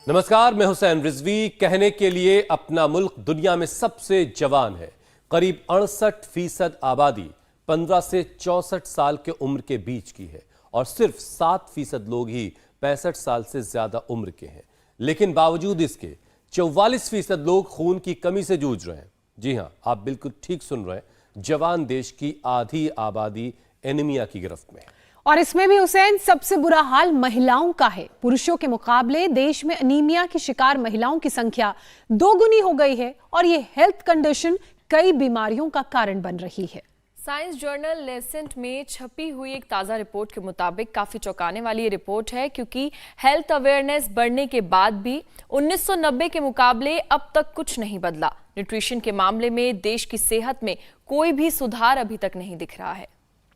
नमस्कार, मैं हुसैन रिजवी। कहने के लिए अपना मुल्क दुनिया में सबसे जवान है। करीब 68% आबादी 15 से 64 साल के उम्र के बीच की है और सिर्फ 7% लोग ही 65 साल से ज्यादा उम्र के हैं। लेकिन बावजूद इसके 44% लोग खून की कमी से जूझ रहे हैं। जी हां, आप बिल्कुल ठीक सुन रहे हैं। जवान देश की आधी आबादी एनीमिया की गिरफ्त में है। और इसमें भी हुसैन सबसे बुरा हाल महिलाओं का है। पुरुषों के मुकाबले देश में एनीमिया की शिकार महिलाओं की संख्या दोगुनी हो गई है और ये हेल्थ कंडीशन कई बीमारियों का कारण बन रही है। साइंस जर्नल लेसेंट में छपी हुई एक ताज़ा रिपोर्ट के मुताबिक काफ़ी चौंकाने वाली ये रिपोर्ट है, क्योंकि हेल्थ अवेयरनेस बढ़ने के बाद भी 1990 के मुकाबले अब तक कुछ नहीं बदला। न्यूट्रिशन के मामले में देश की सेहत में कोई भी सुधार अभी तक नहीं दिख रहा है।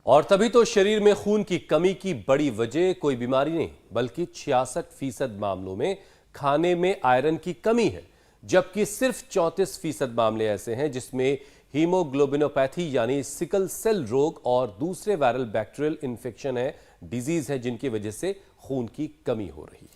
और तभी तो शरीर में खून की कमी की बड़ी वजह कोई बीमारी नहीं, बल्कि 66% मामलों में खाने में आयरन की कमी है, जबकि सिर्फ 34% मामले ऐसे हैं जिसमें हीमोग्लोबिनोपैथी यानी सिकल सेल रोग और दूसरे वायरल बैक्टीरियल इन्फेक्शन है, डिजीज है, जिनकी वजह से खून की कमी हो रही है।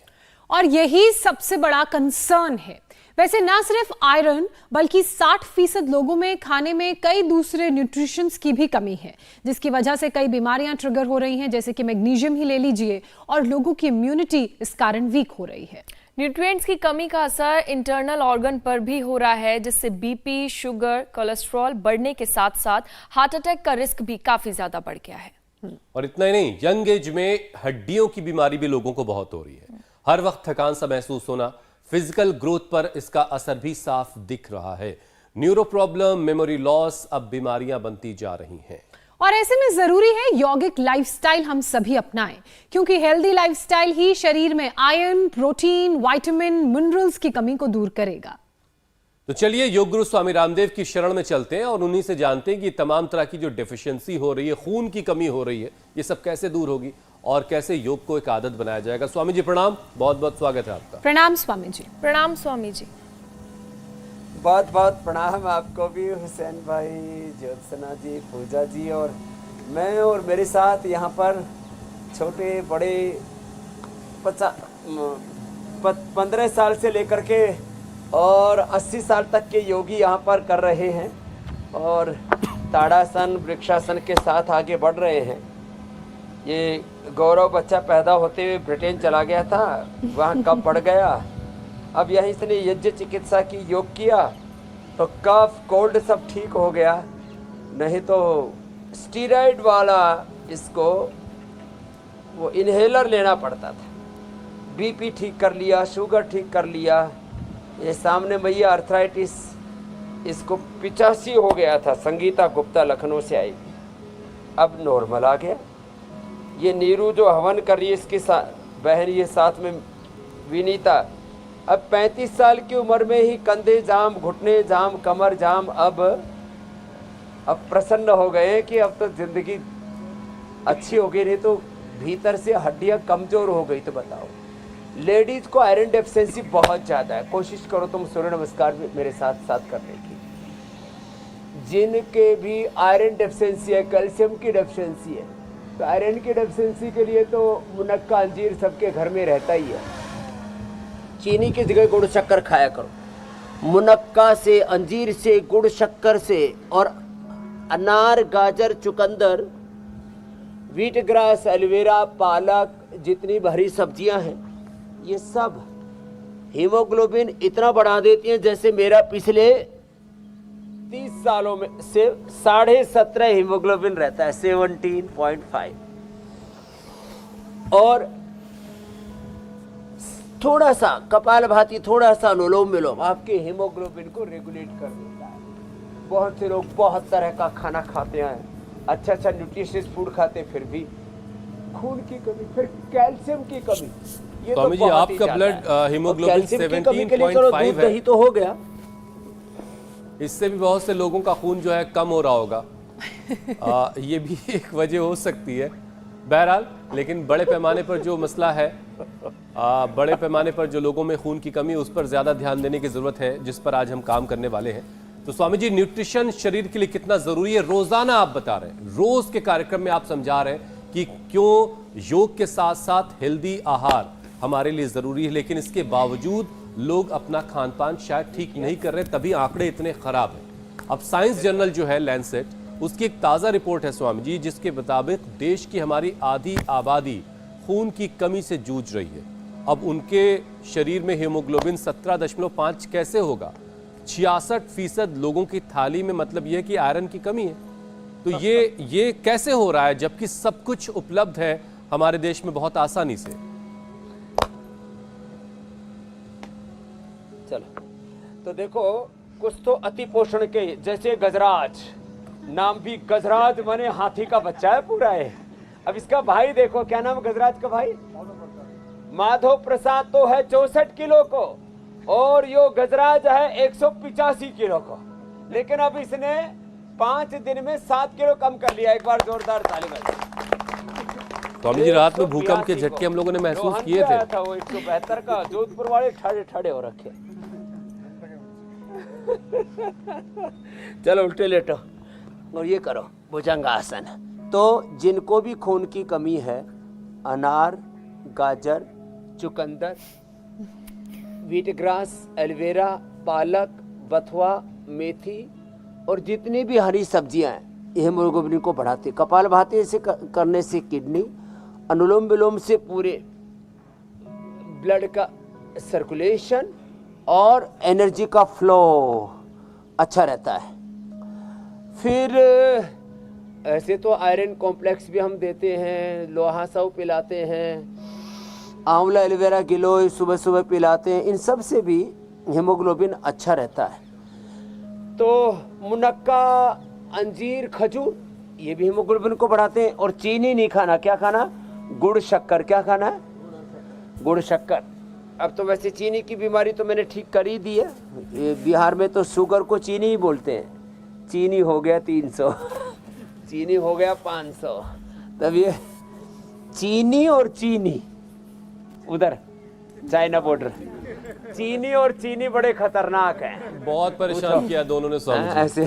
और यही सबसे बड़ा कंसर्न है। वैसे ना सिर्फ आयरन बल्कि 60% लोगों में खाने में कई दूसरे न्यूट्रिशंस की भी कमी है, जिसकी वजह से कई बीमारियां ट्रिगर हो रही हैं, जैसे कि मैग्नीशियम ही ले लीजिए, और लोगों की इम्यूनिटी इस कारण वीक हो रही है। न्यूट्रिएंट्स की कमी का असर इंटरनल ऑर्गन पर भी हो रहा है, जिससे बीपी, शुगर, कोलेस्ट्रॉल बढ़ने के साथ साथ हार्ट अटैक का रिस्क भी काफी ज्यादा बढ़ गया है। और इतना ही नहीं, यंग एज में हड्डियों की बीमारी भी लोगों को बहुत हो रही है। हर वक्त थकान सा महसूस होना, फिजिकल ग्रोथ पर इसका असर भी साफ दिख रहा है। न्यूरो प्रॉब्लम, मेमोरी लॉस अब बीमारियां बनती जा रही हैं। और ऐसे में जरूरी है यौगिक लाइफस्टाइल हम सभी अपनाएं, क्योंकि हेल्दी लाइफस्टाइल ही शरीर में आयरन, प्रोटीन, विटामिन, मिनरल्स की कमी को दूर करेगा। तो चलिए योग गुरु स्वामी रामदेव की शरण में चलते हैं और उन्हीं से जानते हैं कि तमाम तरह की जो डेफिशिएंसी हो रही है, खून की कमी हो रही है, ये सब कैसे दूर होगी और कैसे योग को एक आदत बनाया जाएगा। स्वामी जी प्रणाम, बहुत बहुत स्वागत है आपका। प्रणाम स्वामी जी। प्रणाम स्वामी जी। बहुत बहुत प्रणाम आपको भी हुसैन भाई, ज्योत्सना जी, पूजा जी, और मैं और मेरे साथ यहाँ पर छोटे बड़े 15 साल से लेकर के और 80 साल तक के योगी यहाँ पर कर रहे हैं और ताड़ासन, वृक्षासन के साथ आगे बढ़ रहे हैं। ये गौरव बच्चा पैदा होते हुए ब्रिटेन चला गया था, वहाँ कब बढ़ गया, अब यहीं इसने यज्ञ चिकित्सा की, योग किया तो कफ, कोल्ड सब ठीक हो गया। नहीं तो स्टीरॉयड वाला इसको वो इन्हेलर लेना पड़ता था। बीपी ठीक कर लिया, शुगर ठीक कर लिया, ये सामने मैया अर्थराइटिस, इसको 85 हो गया था। संगीता गुप्ता लखनऊ से आई थी, अब नॉर्मल आ गया। ये नीरू जो हवन कर रही है, इसकी बहन, ये साथ में विनीता, अब 35 साल की उम्र में ही कंधे जाम, घुटने जाम, कमर जाम। अब प्रसन्न हो गए कि अब तो जिंदगी अच्छी हो गई, नहीं तो भीतर से हड्डियां कमजोर हो गई। तो बताओ, लेडीज को आयरन डेफिशिएंसी बहुत ज़्यादा है। कोशिश करो तुम सूर्य नमस्कार मेरे साथ साथ करने की। जिनके भी आयरन डेफिशिएंसी है, कैल्शियम की डेफिशिएंसी है, तो आयरन की डेफिशिएंसी के लिए तो मुनक्का, अंजीर सबके घर में रहता ही है। चीनी की जगह गुड़ शक्कर खाया करो। मुनक्का से, अंजीर से, गुड़ शक्कर से, और अनार, गाजर, चुकंदर, व्हीट ग्रास, एलोवेरा, पालक, जितनी हरी सब्जियां हैं, ये सब हीमोग्लोबिन इतना बढ़ा देती हैं। जैसे मेरा पिछले 30 सालों में से 17.5 हीमोग्लोबिन रहता है, 17.5, और थोड़ा सा कपालभाति, थोड़ा सा अनुलोम विलोम आपके हीमोग्लोबिन को रेगुलेट कर देता है। बहुत से लोग बहुत तरह का खाना खाते हैं, अच्छा न्यूट्रिशियस फूड खाते, फिर भी खून की कमी, फिर कैल्शियम की कमी। ये स्वामी जी, आपका ब्लड हीमोग्लोबिन 17.5 है, दही तो हो गया, इससे भी बहुत से लोगों का खून जो है कम हो रहा होगा। ये भी एक वजह हो सकती है। बहरहाल, लेकिन बड़े पैमाने पर जो मसला है, बड़े पैमाने पर जो लोगों में खून की कमी, उस पर ज्यादा ध्यान देने की जरूरत है, जिस पर आज हम काम करने वाले हैं। तो स्वामी जी, न्यूट्रिशन शरीर के लिए कितना जरूरी है, रोजाना आप बता रहे हैं, रोज के कार्यक्रम में आप समझा रहे हैं कि क्यों योग के साथ साथ हेल्दी आहार हमारे लिए ज़रूरी है, लेकिन इसके बावजूद लोग अपना खान पान शायद ठीक नहीं कर रहे, तभी आंकड़े इतने ख़राब हैं। अब साइंस जर्नल जो है लैंसेट, उसकी एक ताज़ा रिपोर्ट है स्वामी जी, जिसके मुताबिक देश की हमारी आधी आबादी खून की कमी से जूझ रही है। अब उनके शरीर में हीमोग्लोबिन 17.5 कैसे होगा? 66% लोगों की थाली में मतलब यह है कि आयरन की कमी है। तो ये कैसे हो रहा है, जबकि सब कुछ उपलब्ध है हमारे देश में बहुत आसानी से? चलो तो देखो, कुछ तो अति पोषण के, जैसे गजराज, नाम भी गजराज माने हाथी का बच्चा है पूरा है। अब इसका भाई देखो, क्या नाम गजराज का भाई? माधव प्रसाद तो है 64 किलो को, और यो गजराज है 185 किलो को। लेकिन अब इसने 5 दिन में 7 किलो कम कर लिया। एक बार जोरदार ताली बजाओ। स्वामी जी, रात में भूकंप के झटके हम लोगों ने महसूस किए थे। था वो 172 का, जोधपुर वाले ठड़े ठड़े हो रखे। चलो उल्टे लेटो और ये करो भुजंगासन। तो जिनको भी खून की कमी है, अनार, गाजर, चुकंदर, व्हीट ग्रास, एलोवेरा, पालक, बथुआ, मेथी और जितनी भी हरी सब्जियां हैं, ये हीमोग्लोबिन को बढ़ाती है। कपालभाति से करने से किडनी, अनुलोम विलोम से पूरे ब्लड का सर्कुलेशन और एनर्जी का फ्लो अच्छा रहता है। फिर ऐसे तो आयरन कॉम्प्लेक्स भी हम देते हैं, लोहा सौ पिलाते हैं, आंवला एलोवेरा गिलोय सुबह सुबह पिलाते हैं। इन सब से भी हीमोग्लोबिन अच्छा रहता है। तो मुनक्का, अंजीर, खजूर, ये भी हीमोग्लोबिन को बढ़ाते हैं। और चीनी नहीं खाना। क्या खाना? गुड़ शक्कर। क्या खाना है? गुड़ शक्कर। अब तो वैसे चीनी की बीमारी तो मैंने ठीक कर ही दी है। ये बिहार में तो शुगर को चीनी ही बोलते हैं। चीनी हो गया 300, चीनी हो गया 500। तब ये चीनी और चीनी, उधर चाइना बॉर्डर, चीनी और चीनी बड़े खतरनाक हैं। बहुत परेशान किया दोनों ने स्वामी जी। ऐसे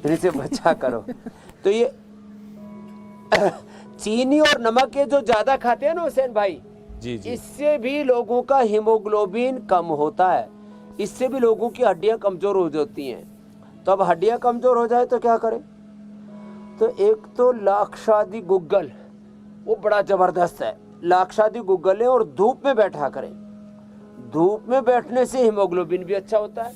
इनसे बचा करो। तो ये चीनी और नमक ये जो ज्यादा खाते हैं ना हुसैन भाई, जी जी, इससे भी लोगों का हीमोग्लोबिन कम होता है। इससे भी लोगों की हड्डियां कमजोर हो जाती हैं। तो अब हड्डियां कमजोर हो जाए तो क्या करें? तो एक तो लाक्षादी गुग्गल, वो बड़ा जबरदस्त है। लाक्षादी गुग्गल है और धूप में बैठा करें। धूप में बैठने से हीमोग्लोबिन भी अच्छा होता है।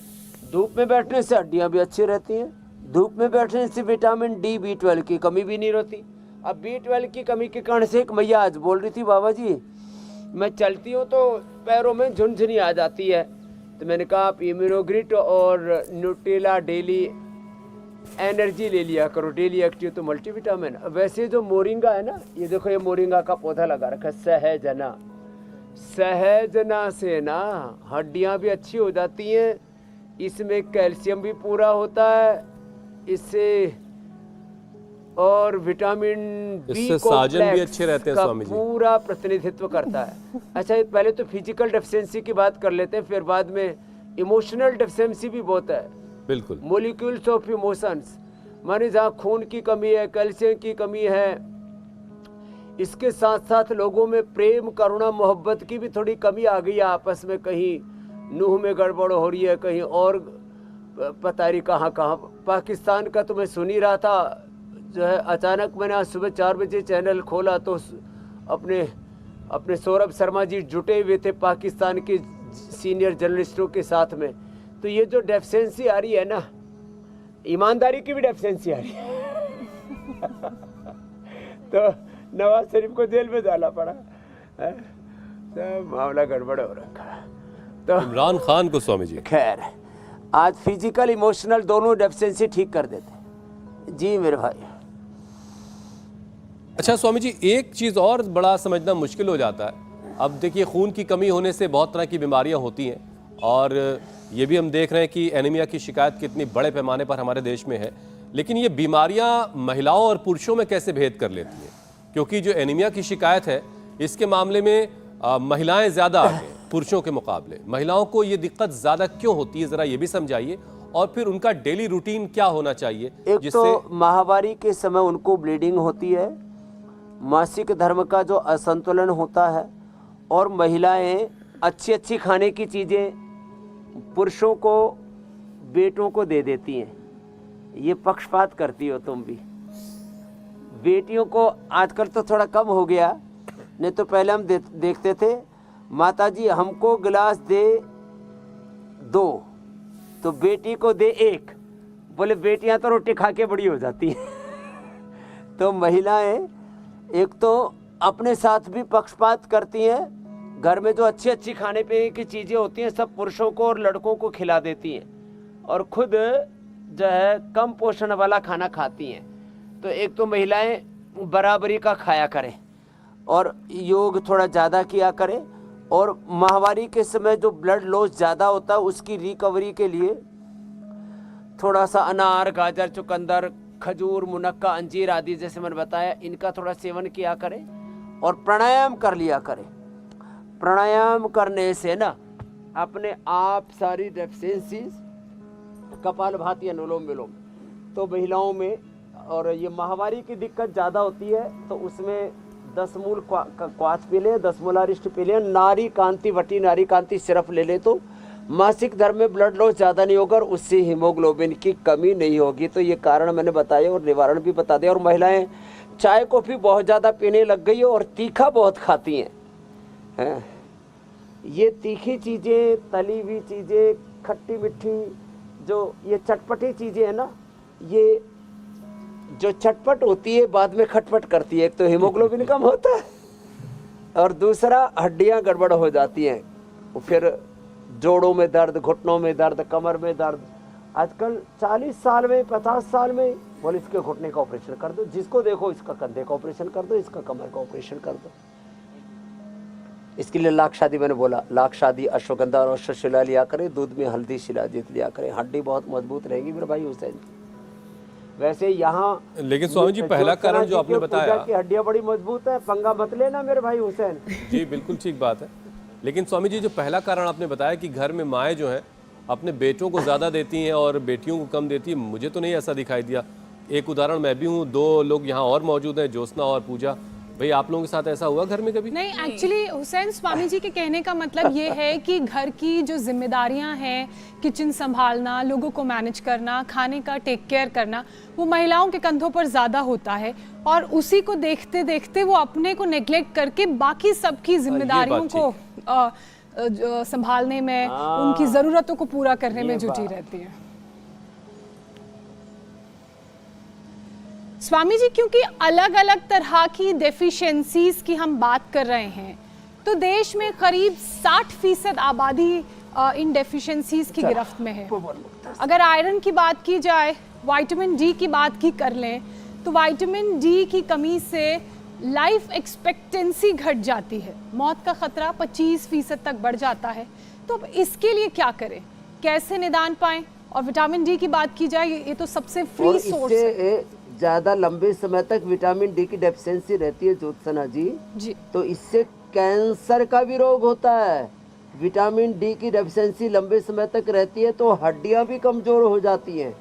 धूप में बैठने से हड्डियां भी अच्छी रहती हैं। धूप में बैठने से विटामिन डी, B12 की कमी भी नहीं होती। अब B12 की कमी के कारण से एक मैया आज बोल रही थी, बाबा जी मैं चलती हूँ तो पैरों में झुनझुनी आ जाती है। तो मैंने कहा आप इम्यूनोग्रिट और न्यूट्रेला डेली एनर्जी ले लिया करो, डेली एक्टिव तो मल्टीविटामिन। वैसे जो मोरिंगा है ना, ये देखो ये मोरिंगा का पौधा लगा रखा है, सहजना। सहजना से ना हड्डियां भी अच्छी हो जाती हैं। इसमें कैल्शियम भी पूरा होता है इससे, और विटामिन बी इससे साजन भी अच्छे रहते हैं स्वामी जी। पूरा प्रतिनिधित्व करता है। अच्छा, पहले तो फिजिकल डेफिशिएंसी की बात कर लेते हैं, फिर बाद में इमोशनल डेफिशिएंसी भी बहुत है। बिल्कुल। मोलिक्यूल्स ऑफ इमोशंस, माने जहाँ खून की कमी है, कैल्शियम की कमी है, इसके साथ साथ लोगों में प्रेम, करुणा, मोहब्बत की भी थोड़ी कमी आ गई है। आपस में कहीं नूह में गड़बड़ हो रही है, कहीं और पता नहीं कहाँ कहाँ। पाकिस्तान का तो मैं सुन ही रहा था, जो है अचानक मैंने आज सुबह 4 बजे चैनल खोला तो अपने सौरभ शर्मा जी जुटे हुए थे पाकिस्तान के सीनियर जर्नलिस्टों के साथ में। तो ये जो डेफिशिएंसी आ रही है ना, ईमानदारी की भी डेफिशिएंसी आ रही है। तो नवाज शरीफ को जेल में डाला पड़ा है, तो मामला गड़बड़ हो रखा है। तो इमरान खान को स्वामी जी, खैर आज फिजिकल इमोशनल दोनों डेफिशिएंसी ठीक कर देते। जी मेरे भाई। अच्छा स्वामी जी, एक चीज़ और बड़ा समझना मुश्किल हो जाता है। अब देखिए, खून की कमी होने से बहुत तरह की बीमारियां होती हैं, और ये भी हम देख रहे हैं कि एनीमिया की शिकायत कितनी बड़े पैमाने पर हमारे देश में है। लेकिन ये बीमारियां महिलाओं और पुरुषों में कैसे भेद कर लेती हैं? क्योंकि जो एनीमिया की शिकायत है, इसके मामले में महिलाएं ज़्यादा आगे हैं पुरुषों के मुकाबले। महिलाओं को ये दिक्कत ज़्यादा क्यों होती है, ज़रा ये भी समझाइए। और फिर उनका डेली रूटीन क्या होना चाहिए? एक तो माहवारी के समय उनको ब्लीडिंग होती है, मासिक धर्म का जो असंतुलन होता है, और महिलाएं अच्छी अच्छी खाने की चीज़ें पुरुषों को, बेटों को दे देती हैं। ये पक्षपात करती हो तुम भी। बेटियों को आजकल तो थोड़ा कम हो गया, नहीं तो पहले हम देखते थे माता जी हमको गिलास दे 2 तो बेटी को दे 1, बोले बेटियां तो रोटी खा के बड़ी हो जाती हैं। तो महिलाएं एक तो अपने साथ भी पक्षपात करती हैं, घर में जो अच्छी अच्छी खाने पीने की चीज़ें होती हैं सब पुरुषों को और लड़कों को खिला देती हैं, और खुद जो है कम पोषण वाला खाना खाती हैं। तो एक तो महिलाएं बराबरी का खाया करें और योग थोड़ा ज़्यादा किया करें, और माहवारी के समय जो ब्लड लॉस ज़्यादा होता है उसकी रिकवरी के लिए थोड़ा सा अनार, गाजर, चुकंदर, खजूर, मुनक्का, अंजीर आदि जैसे मैंने बताया इनका थोड़ा सेवन किया करें, और प्राणायाम कर लिया करें। प्राणायाम करने से ना अपने आप सारी डेफिशिएंसीज, कपालभाति, अनुलोम विलोम, तो महिलाओं में, और ये माहवारी की दिक्कत ज़्यादा होती है तो उसमें 10 मूल क्वाथ पी लें, 10 मूलारिष्ट पी लें, नारी कांति वटी नारी कांति सिरप ले लें तो मासिक धर्म में ब्लड लॉस ज़्यादा नहीं होगा और उससे हीमोग्लोबिन की कमी नहीं होगी। तो ये कारण मैंने बताया और निवारण भी बता दिया। और महिलाएं चाय कॉफ़ी बहुत ज़्यादा पीने लग गई और तीखा बहुत खाती हैं। ये तीखी चीज़ें, तली हुई चीज़ें, खट्टी मिट्टी, जो ये चटपटी चीज़ें हैं ना, ये जो चटपट होती है बाद में खटपट करती है। एक तो हीमोग्लोबिन कम होता है और दूसरा हड्डियां गड़बड़ हो जाती हैं, फिर जोड़ों में दर्द, घुटनों में दर्द, कमर में दर्द। आजकल 40 साल में, 50 साल में बोले इसके घुटने का ऑपरेशन कर दो, जिसको देखो इसका कंधे का ऑपरेशन कर दो, इसका कमर का ऑपरेशन कर दो। इसके लिए लाख शादी, मैंने बोला लाख शादी, अश्वगंधा और अश्वशिला लिया करें, दूध में हल्दी शिलाजीत लिया करें, हड्डी बहुत मजबूत रहेगी मेरे भाई हुसैन। वैसे यहाँ लेकिन स्वामी जी पहला कारण जो आपने बताया कि हड्डियां बड़ी मजबूत है, पंगा मत लेना मेरे भाई हुसैन। जी बिल्कुल ठीक बात है। लेकिन स्वामी जी जो पहला कारण आपने बताया कि घर में माएँ जो हैं अपने बेटों को ज़्यादा देती हैं और बेटियों को कम देती हैं, मुझे तो नहीं ऐसा दिखाई दिया। एक उदाहरण मैं भी हूँ, 2 लोग यहाँ और मौजूद हैं, ज्योत्सना और पूजा। भाई आप लोगों के साथ ऐसा हुआ घर में कभी? नहीं, एक्चुअली हुसैन, स्वामी जी के कहने का मतलब ये है कि घर की जो जिम्मेदारियां हैं, किचन संभालना, लोगों को मैनेज करना, खाने का टेक केयर करना, वो महिलाओं के कंधों पर ज़्यादा होता है, और उसी को देखते देखते वो अपने को नेग्लेक्ट करके बाकी सबकी जिम्मेदारियों को संभालने में, उनकी ज़रूरतों को पूरा करने में जुटी रहती है। स्वामी जी, क्योंकि अलग अलग तरह की डेफिशिएंसीज की हम बात कर रहे हैं, तो देश में करीब 60% आबादी इन डेफिशिएंसीज की गिरफ्त में है। अगर आयरन की बात की जाए, विटामिन डी की बात की कर लें, तो विटामिन डी की कमी से लाइफ एक्सपेक्टेंसी घट जाती है, मौत का खतरा 25% तक बढ़ जाता है। तो अब इसके लिए क्या करें, कैसे निदान पाएं? और विटामिन डी की बात की जाए, ये तो सबसे फ्री सोर्स है। ज़्यादा लंबे समय तक विटामिन डी की डेफिशिएंसी रहती है ज्योत्सना जी, तो इससे कैंसर का भी रोग होता है। विटामिन डी की डेफिशिएंसी लंबे समय तक रहती है तो हड्डियां भी कमज़ोर हो जाती हैं।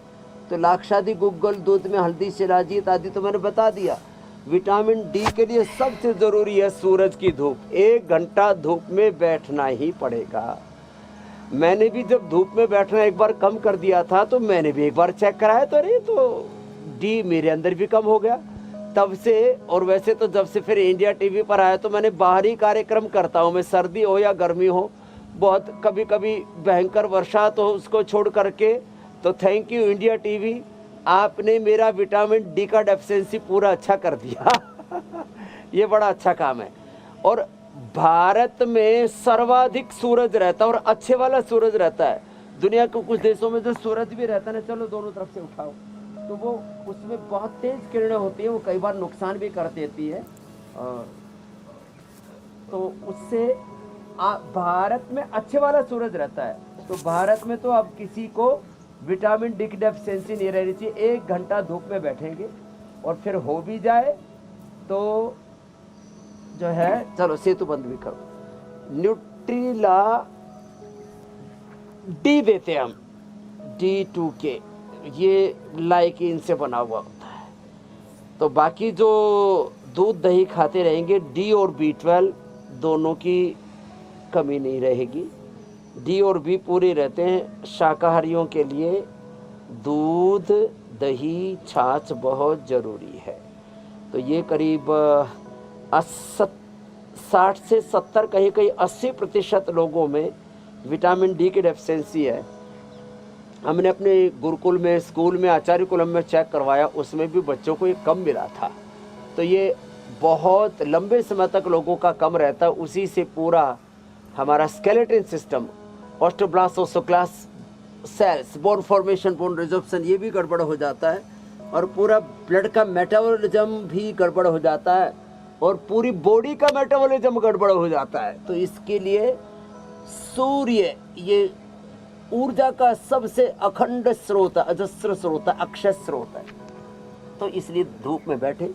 तो लाक्षादी, गुग्गल, दूध में हल्दी, शिलाजीत आदि तो मैंने बता दिया। विटामिन डी के लिए सबसे ज़रूरी है सूरज की धूप। 1 घंटा धूप में बैठना ही पड़ेगा। मैंने भी जब धूप में बैठना एक बार कम कर दिया था तो मैंने भी एक बार चेक कराया, तो अरे तो डी मेरे अंदर भी कम हो गया तब से। और वैसे तो जब से फिर इंडिया टीवी पर आया तो मैंने बाहरी कार्यक्रम करता हूँ, मैं सर्दी हो या गर्मी हो, बहुत कभी कभी भयंकर वर्षा तो उसको छोड़ करके। तो थैंक यू इंडिया टीवी, आपने मेरा विटामिन डी का डेफिशिएंसी पूरा अच्छा कर दिया। ये बड़ा अच्छा काम है। और भारत में सर्वाधिक सूरज रहता है और अच्छे वाला सूरज रहता है। दुनिया के कुछ देशों में जो सूरज भी रहता है ना, चलो दोनों तरफ से उठाओ, तो वो उसमें बहुत तेज किरणें होती हैं, वो कई बार नुकसान भी कर देती है। तो उससे भारत में अच्छे वाला सूरज रहता है। तो भारत में तो अब किसी को विटामिन डी की डेफिशिएंसी नहीं रहनी चाहिए। 1 घंटा धूप में बैठेंगे और फिर हो भी जाए तो जो है, चलो सेतु बंद भी करो, न्यूट्रीला डी देते हैं हम, D2K, ये लाइकिन से बना हुआ होता है। तो बाकी जो दूध दही खाते रहेंगे, डी और B12 दोनों की कमी नहीं रहेगी। डी और बी पूरे रहते हैं। शाकाहारियों के लिए दूध, दही, छाछ बहुत ज़रूरी है। तो ये करीब 60 से 70 कहीं कहीं 80% लोगों में विटामिन डी की डेफिशिएंसी है। हमने अपने गुरुकुल में, स्कूल में, आचार्य कुलम में चेक करवाया, उसमें भी बच्चों को ये कम मिला था। तो ये बहुत लंबे समय तक लोगों का कम रहता है। उसी से पूरा हमारा skeleton system, osteoblast, osteoclast cells, bone formation, bone resorption, ये भी गड़बड़ हो जाता है। और पूरा ब्लड का मेटाबॉलिज्म भी गड़बड़ हो जाता है और पूरी बॉडी का मेटाबॉलिज्म गड़बड़ हो जाता है। तो इसके लिए सूर्य ये ऊर्जा का सबसे अखंड स्रोत है, अजस्र स्रोत है, अक्षय स्रोत है। तो इसलिए धूप में बैठे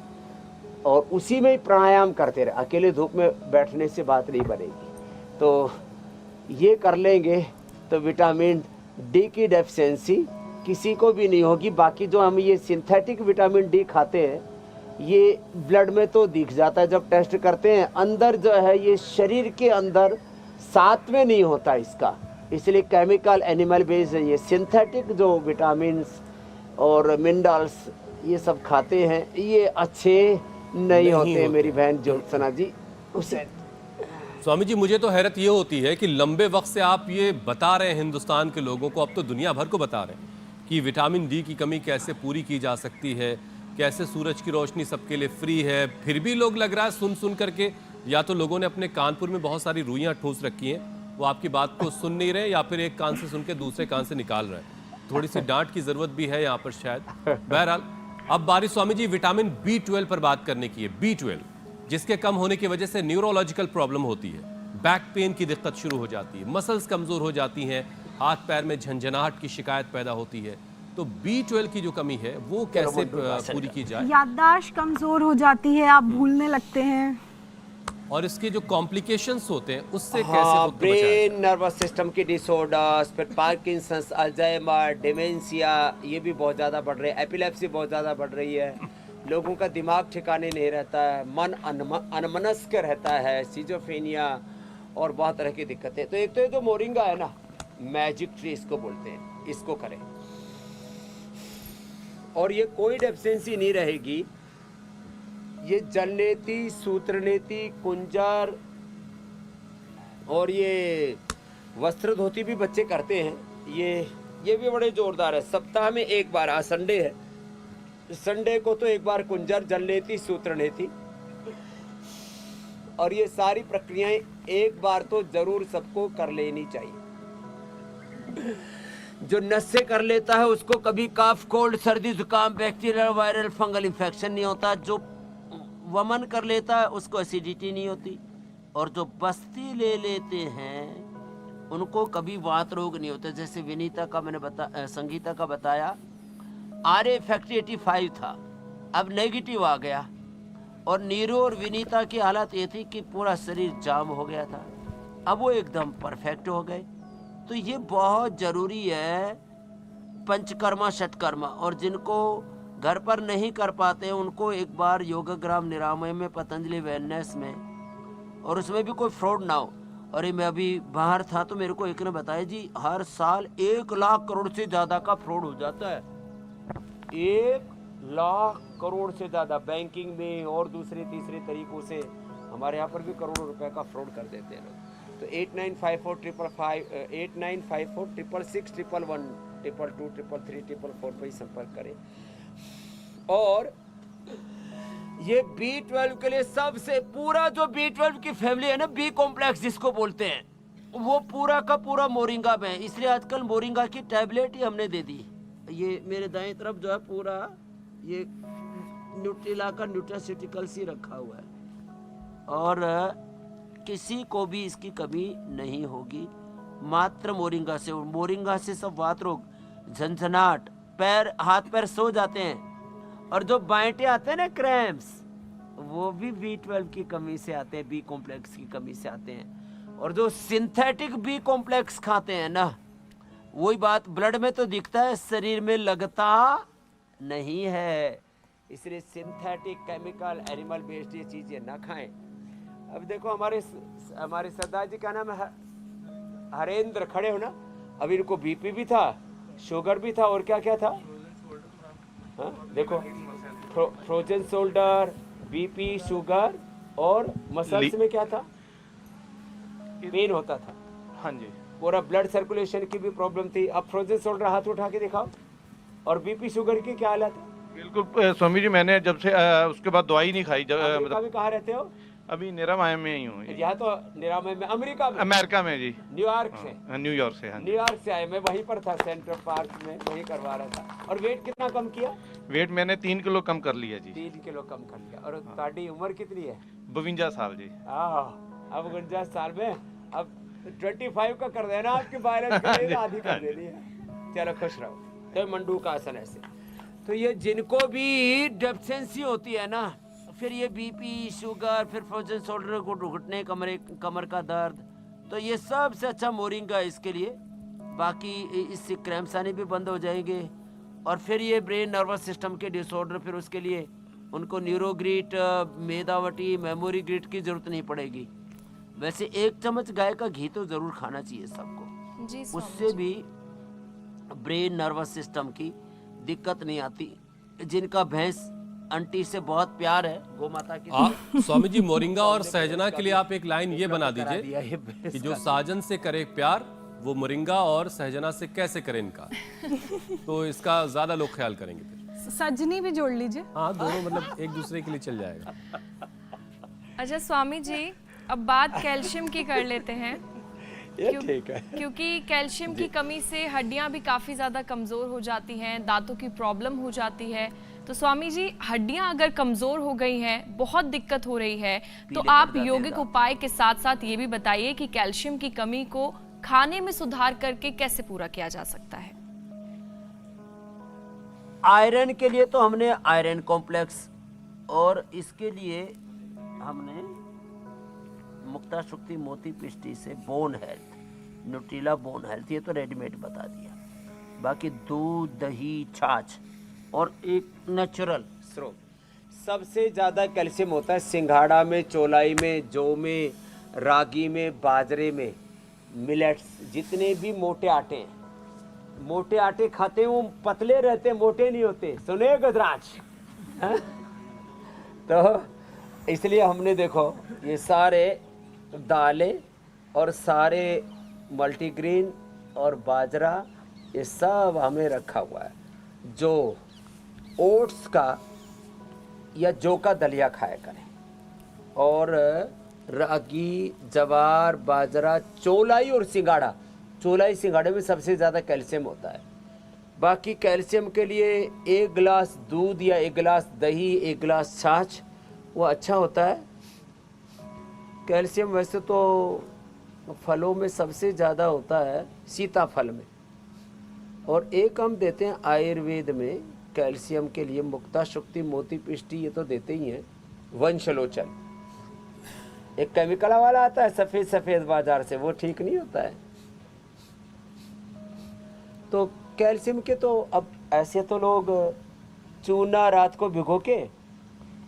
और उसी में ही प्राणायाम करते रहे। अकेले धूप में बैठने से बात नहीं बनेगी। तो ये कर लेंगे तो विटामिन डी की डेफिशिएंसी किसी को भी नहीं होगी। बाकी जो हम ये सिंथेटिक विटामिन डी खाते हैं, ये ब्लड में तो दिख जाता है जब टेस्ट करते हैं, अंदर जो है ये शरीर के अंदर साथ में नहीं होता इसका। इसलिए केमिकल एनिमल बेस्ड है। ये सिंथेटिक जो विटामिन्स और मिनरल्स ये सब खाते हैं, ये अच्छे नहीं होते मेरी बहन ज्योत्सना जी। उसे स्वामी जी, मुझे तो हैरत ये होती है कि लंबे वक्त से आप ये बता रहे हैं हिंदुस्तान के लोगों को, अब तो दुनिया भर को बता रहे हैं कि विटामिन डी की कमी कैसे पूरी की जा सकती है, कैसे सूरज की रोशनी सबके लिए फ्री है। फिर भी लोग लग रहा है सुन करके, या तो लोगों ने अपने कानपुर में बहुत सारी रुइयां ठूस रखी हैं, वो आपकी बात को सुन नहीं रहे, या फिर एक कान से सुन के दूसरे कान से निकाल रहे हैं। थोड़ी सी डांट की जरूरत भी है यहाँ पर शायद। बहरहाल अब बारी स्वामी जी विटामिन B12 पर बात करने की है। B12 जिसके कम होने की वजह से न्यूरोलॉजिकल प्रॉब्लम होती है, बैक पेन की दिक्कत शुरू हो जाती है, मसल्स कमजोर हो जाती हैं, हाथ पैर में झंझनाहट की शिकायत पैदा होती है। तो B12 की जो कमी है वो कैसे पूरी की जाए? याददाश्त कमजोर हो जाती है, आप भूलने लगते हैं, और इसके जो कॉम्प्लिकेशंस होते हैं उससे कैसे खुद को बचाएं? ब्रेन नर्वस सिस्टम की डिसऑर्डर्स, फिर पार्किंसंस, अल्जाइमर, डिमेंशिया, ये भी बहुत ज़्यादा बढ़ रहे हैं। एपिलेप्सी बहुत ज़्यादा बढ़ रही है। लोगों का दिमाग ठिकाने नहीं रहता है, मन अनमनस्क रहता है, सिजोफ्रेनिया और बहुत तरह की दिक्कतें। तो एक तो ये जो मोरिंगा है ना, मैजिक ट्री इसको बोलते हैं, इसको करें और ये कोई डेफिशिएंसी नहीं रहेगी। ये जलनेती, सूत्रनेती, कुंजर और ये वस्त्र धोती भी बच्चे करते हैं। ये भी बड़े जोरदार है। सप्ताह में एक बार, आज संडे है, संडे को तो एक बार कुंजर, जलनेती, सूत्रनेती और ये सारी प्रक्रियाएं एक बार तो जरूर सबको कर लेनी चाहिए। जो नशे कर लेता है उसको कभी काफ, कोल्ड, सर्दी, जुकाम, बैक्टीरियल, वायरल, फंगल इन्फेक्शन नहीं होता। जो वमन कर लेता है उसको एसिडिटी नहीं होती। और जो बस्ती ले लेते हैं उनको कभी वात रोग नहीं होता। जैसे विनीता का मैंने संगीता का बताया, RA फैक्ट्री 85 था, अब नेगेटिव आ गया। और नीरू और विनीता की हालत ये थी कि पूरा शरीर जाम हो गया था, अब वो एकदम परफेक्ट हो गए। तो ये बहुत ज़रूरी है पंचकर्मा षटकर्मा। और जिनको घर पर नहीं कर पाते उनको एक बार योगग्राम निरामय में, पतंजलि वेलनेस में, और उसमें भी कोई फ्रॉड ना हो। और ये मैं अभी बाहर था तो मेरे को एक ने बताया जी हर साल 1 लाख करोड़ से ज़्यादा का फ्रॉड हो जाता है। 1 लाख करोड़ से ज़्यादा बैंकिंग में और दूसरे तीसरे तरीकों से। हमारे यहाँ पर भी करोड़ों रुपए का फ्रॉड कर देते हैं लोग। तो 8954558666111122223344 पर ही संपर्क करें। और ये B12 के लिए सबसे पूरा जो B12 की फैमिली है ना, B कॉम्प्लेक्स जिसको बोलते हैं, वो पूरा का पूरा मोरिंगा में है। इसलिए आजकल मोरिंगा की टैबलेट ही हमने दे दी। ये मेरे दाएं तरफ जो है पूरा ये न्यूट्रिला का न्यूट्रास्यूटिकल्स ही रखा हुआ है और किसी को भी इसकी कमी नहीं होगी मात्र मोरिंगा से। मोरिंगा से सब वात रोग, झंझनाट, पैर हाथ पैर सो जाते हैं। और जो बांटे आते हैं ना क्रैम्प्स, वो भी B12 की कमी से आते हैं, B कॉम्प्लेक्स की कमी से आते हैं। और जो सिंथेटिक B कॉम्प्लेक्स खाते हैं ना, वही बात ब्लड में तो दिखता है, शरीर में लगता नहीं है। इसलिए सिंथेटिक, केमिकल, एनिमल बेस्ड ये चीज़ें ना खाएं। अब देखो हमारे हमारे सरदार जी का नाम है हरेंद्र, खड़े हो ना। अब इनको बीपी भी था, शुगर भी था, और क्या क्या था? हाँ देखो, फ्रोजन शोल्डर, बीपी, शुगर, और मसल्स में क्या था? पेन होता था। हाँ जी। पूरा ब्लड सर्कुलेशन की भी प्रॉब्लम थी। अब फ्रोजन शोल्डर हाथ उठा के दिखाओ। और बीपी शुगर की क्या हालत है? बिल्कुल स्वामी जी, मैंने जब से उसके बाद दवाई नहीं खाई। अमेरिका में कहाँ रहते हो? अभी निरामय में ही हूँ। यहाँ तो निरामय में, अमेरिका में, अमेरिका में जी, न्यूयॉर्क से। न्यूयॉर्क से। हाँ जी। न्यूयॉर्क से आए, मैं वहीं पर था, सेंट्रल पार्क में, वहीं करवा रहा था। और वेट कितना कम किया? वेट मैंने 3 किलो कम कर लिया जी। 3 किलो कम कर लिया। और तुम्हारी उम्र कितनी है? 52 साल जी। अब 49 साल में अब 25 का कर देना, आपकी बायोलॉजी आधी कर देनी है। चलो खुश रहो। तो मंडू का आसन ऐसे। तो ये जिनको भी डेफिशिएंसी होती है ना, फिर ये बीपी, शुगर, फिर फ्रोजन शोल्डर, घुटने, कमर का दर्द, तो ये सबसे अच्छा मोरिंगा है इसके लिए। बाकी इससे क्रैम्प्स आने भी बंद हो जाएंगे। और फिर ये ब्रेन नर्वस सिस्टम के डिसऑर्डर, फिर उसके लिए उनको न्यूरोग्रीट, मेदावटी, मेमोरी ग्रीट की जरूरत नहीं पड़ेगी। वैसे 1 चम्मच गाय का घी तो जरूर खाना चाहिए सबको, जी स्वामी उससे भी ब्रेन नर्वस सिस्टम की दिक्कत नहीं आती। जिनका भैंस आंटी से बहुत प्यार है, गौ माता की, आप स्वामी जी मोरिंगा और सहजना के लिए आप एक लाइन ये बना दीजिए ये कि जो साजन से करे प्यार, वो मोरिंगा और सहजना से कैसे करे इनका। तो इसका ज्यादा लोग ख्याल करेंगे फिर। सजनी भी जोड़ लीजिए। हाँ, दोनों मतलब एक दूसरे के लिए चल जाएगा। अच्छा स्वामी जी, अब बात कैल्शियम की कर लेते हैं। ठीक है। क्योंकि कैल्शियम की कमी से हड्डियां भी काफी ज्यादा कमजोर हो जाती हैं, दांतों की प्रॉब्लम हो जाती है। तो स्वामी जी, हड्डियां अगर कमजोर हो गई हैं, बहुत दिक्कत हो रही है, तो आप यौगिक उपाय के साथ साथ ये भी बताइए कि कैल्शियम की कमी को खाने में सुधार करके कैसे पूरा किया जा सकता है। आयरन के लिए तो हमने आयरन कॉम्प्लेक्स, और इसके लिए हमने मुक्ता शक्ति मोती पिष्टी से bone health, Nutrela bone health, ये तो रेडीमेड बता दिया। बाकी दूध, दही, छाछ और एक नेचुरल स्रोत। सबसे ज़्यादा कैल्शियम होता है सिंघाड़ा में, चौलाई में, जौ में, रागी में, बाजरे में, मिलेट्स, जितने भी मोटे आटे हैं। मोटे आटे खाते हैं वो पतले रहते हैं, मोटे नहीं होते। सुने गजराज? तो इसलिए हमने देखो ये सारे दालें और सारे मल्टीग्रेन और बाजरा, ये सब हमें रखा हुआ है। जो ओट्स का या जौ का दलिया खाया करें, और रागी, जवार, बाजरा, चौलाई और सिंघाड़ा। चौलाई सिंघाड़े में सबसे ज़्यादा कैल्शियम होता है। बाकी कैल्शियम के लिए 1 गिलास दूध या 1 गिलास दही, 1 गिलास छाछ, वो अच्छा होता है। कैल्शियम वैसे तो फलों में सबसे ज़्यादा होता है सीताफल में, और एक हम देते हैं आयुर्वेद में कैल्शियम के लिए मुक्ता शक्ति मोती पिष्टी, ये तो देते ही हैं। वंशलोचन एक केमिकल वाला आता है सफ़ेद सफ़ेद बाजार से, वो ठीक नहीं होता है। तो कैल्शियम के तो अब ऐसे तो लोग चूना रात को भिगो के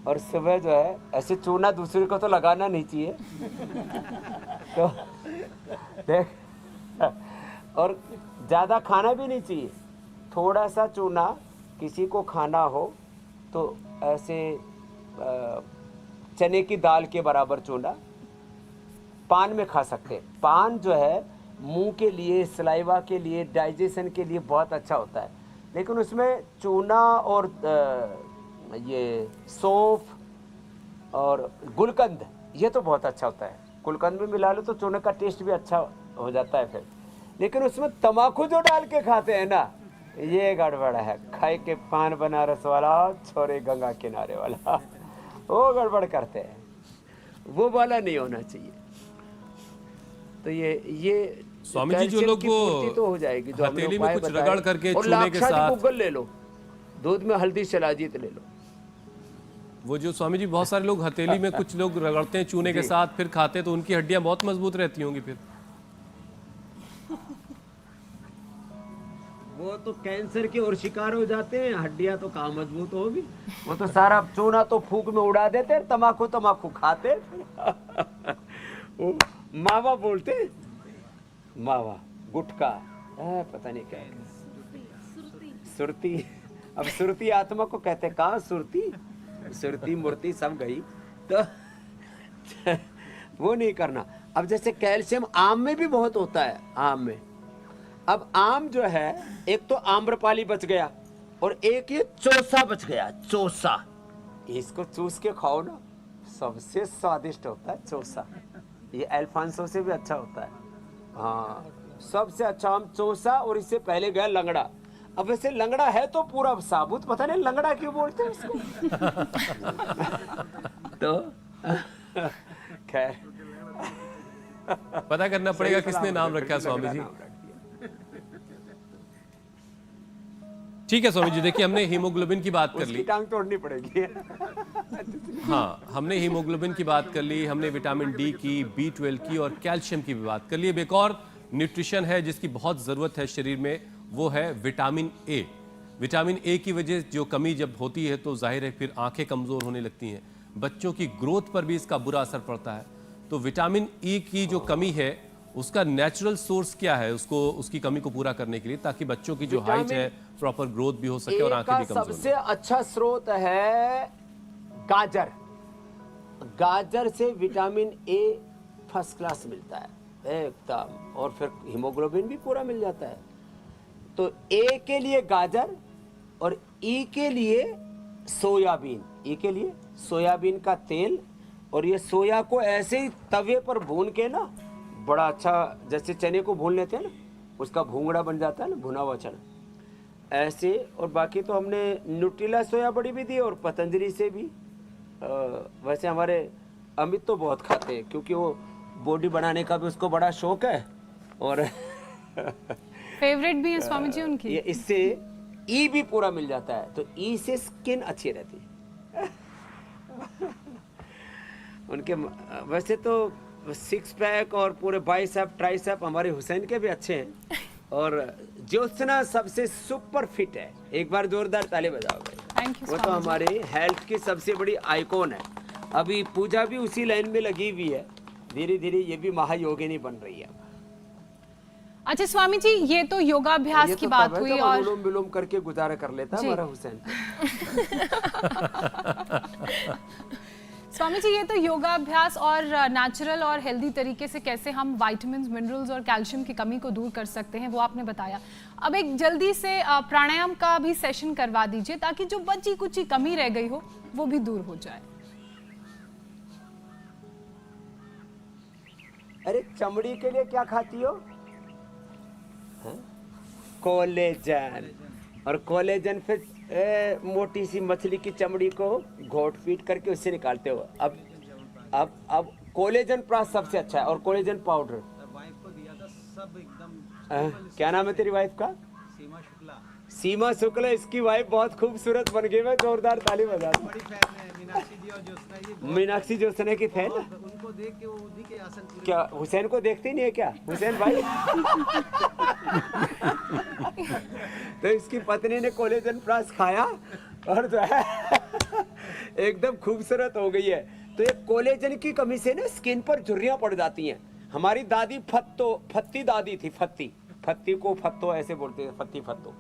और सुबह जो है ऐसे चूना दूसरे को तो लगाना नहीं चाहिए। तो देख, और ज़्यादा खाना भी नहीं चाहिए। थोड़ा सा चूना किसी को खाना हो तो ऐसे चने की दाल के बराबर चूना पान में खा सकते हैं। पान जो है मुंह के लिए, सलाइवा के लिए, डाइजेशन के लिए बहुत अच्छा होता है। लेकिन उसमें चूना और ये सौंफ और गुलकंद, ये तो बहुत अच्छा होता है। गुलकंद में मिला लो तो चूने का टेस्ट भी अच्छा हो जाता है फिर। लेकिन उसमें तम्बाकू जो डाल के खाते हैं ना, ये गड़बड़ है। खाए के पान बनारस वाला, छोरे गंगा किनारे वाला, वो गड़बड़ करते हैं, वो वाला नहीं होना चाहिए। तो ये स्वामी जी, जो लोग वो तो हो जाएगी, जो हथेली में कुछ रगड़ करके चूने के साथ, गूगल ले लो, दूध में हल्दी शिलाजीत ले लो। वो जो स्वामी जी बहुत सारे लोग हथेली में कुछ लोग रगड़ते हैं चूने के साथ फिर खाते हैं, तो उनकी हड्डियां बहुत मजबूत रहती होंगी फिर। वो तो कैंसर के और शिकार हो जाते हैं, हड्डियां तो कहाँ मजबूत होगी। वो तो सारा चूना तो फूक में उड़ा देते हैं, तम्बाकू खाते। मावा बोलते हैं, मावा, गुटखा, पता नहीं क्या है, सुरती। अब सुरती आत्मा को कहते हैं, कहाँ सुरती, सुरती मूर्ति सब गई, तो वो नहीं करना। अब जैसे कैल्शियम आम में भी बहुत होता है, आम में। अब आम जो है, एक तो आम्रपाली बच गया और एक ये चौसा बच गया, चौसा। इसको चूस के खाओ ना, सबसे स्वादिष्ट होता है चौसा। ये अल्फांसो से भी अच्छा होता है। हाँ, सबसे अच्छा आम चौसा, और इससे पहले गया लंगड़ा। अब वैसे लंगड़ा है तो पूरा साबुत, पता नहीं लंगड़ा क्यों बोलते हैं उसको। तो खैर पता करना पड़ेगा किसने नाम रखा स्वामी जी। ठीक है स्वामी जी, देखिए हमने हीमोग्लोबिन की बात कर ली, टांग तोड़नी पड़ेगी। हाँ हमने हीमोग्लोबिन की बात कर ली, हमने विटामिन डी की, B12 की और कैल्शियम की भी बात कर ली। अब एक और न्यूट्रिशन है जिसकी बहुत ज़रूरत है शरीर में, वो है विटामिन ए। विटामिन ए की वजह जो कमी जब होती है तो जाहिर है फिर आंखें कमज़ोर होने लगती हैं, बच्चों की ग्रोथ पर भी इसका बुरा असर पड़ता है। तो विटामिन ई की जो कमी है उसका नेचुरल सोर्स क्या है, उसको उसकी कमी को पूरा करने के लिए, ताकि बच्चों की जो हाइट है प्रॉपर ग्रोथ भी हो सके और आंखें भी कमजोर। सबसे अच्छा स्रोत है गाजर। गाजर से विटामिन ए फर्स्ट क्लास मिलता है एकदम, और फिर हीमोग्लोबिन भी पूरा मिल जाता है। तो ए के लिए गाजर और ई के लिए सोयाबीन। ई के लिए सोयाबीन का तेल, और ये सोया को ऐसे ही तवे पर भून के ना, बड़ा अच्छा, जैसे चने को भून लेते हैं ना, उसका भूंगड़ा बन जाता है ना, भुना हुआ चना ऐसे। और बाकी तो हमने न्यूट्रिला सोया बड़ी भी दी और पतंजलि से भी। वैसे हमारे अमित तो बहुत खाते हैं, क्योंकि वो बॉडी बनाने का भी उसको बड़ा शौक है, और फेवरेट भी है स्वामी जी उनकी। ये इससे ई भी पूरा मिल जाता है, तो ई से स्किन अच्छी रहती है। उनके वैसे तो 6 पैक और पूरे बाइसेप ट्राइसेप हमारे हुसैन के भी अच्छे हैं, और ज्योत्सना सबसे सुपर फिट है। एक बार जोरदार ताली बजाओ भाई। थैंक यू वो तो हमारे हेल्थ की सबसे बड़ी आइकॉन है। अभी पूजा भी उसी लाइन में लगी हुई है, धीरे धीरे ये भी महायोगिनी बन रही है। अच्छा स्वामी जी, ये तो योगाभ्यास की बात हुई, और अनुलोम विलोम करके गुजारा कर लेता है हमारा हुसैन। स्वामी जी, ये तो योगाभ्यास और नेचुरल और हेल्दी तरीके से कैसे हम विटामिन्स, मिनरल्स और कैल्शियम की कमी को दूर कर सकते हैं वो आपने बताया। अब एक जल्दी से प्राणायाम का भी सेशन करवा दीजिए, ताकि जो बची कुछ कमी रह गई हो वो भी दूर हो जाए। अरे चमड़ी के लिए क्या खाती हो? कोलेजन। और कोलेजन फिर मोटी सी मछली की चमड़ी को घोट पीट करके उससे निकालते हो। अब कोलेजन प्रास सबसे अच्छा है, और कोलेजन पाउडर वाइफ को दिया था सब एकदम। क्या नाम है तेरी वाइफ का? सीमा शुक्ला। सीमा शुक्ला, इसकी वाइफ बहुत खूबसूरत बन गई। मैं जोरदार ताली बजा दूं। बड़ी फैन है मीनाक्षी जी और ज्योत्सना जी। मीनाक्षी ज्योत्सना की फैन? उनको देख के वो उन्हीं के आसन पूरे। क्या हुसैन को देखती नहीं है क्या हुसैन भाई? तो इसकी पत्नी ने कोलेजन प्रास खाया और जो है एकदम खूबसूरत हो गई है। तो ये कोलेजन की कमी से ना स्किन पर झुर्रियां पड़ जाती हैं। हमारी दादी फत्ती दादी थी, फत्ती को फत्तो ऐसे बोलते थे, फत्तो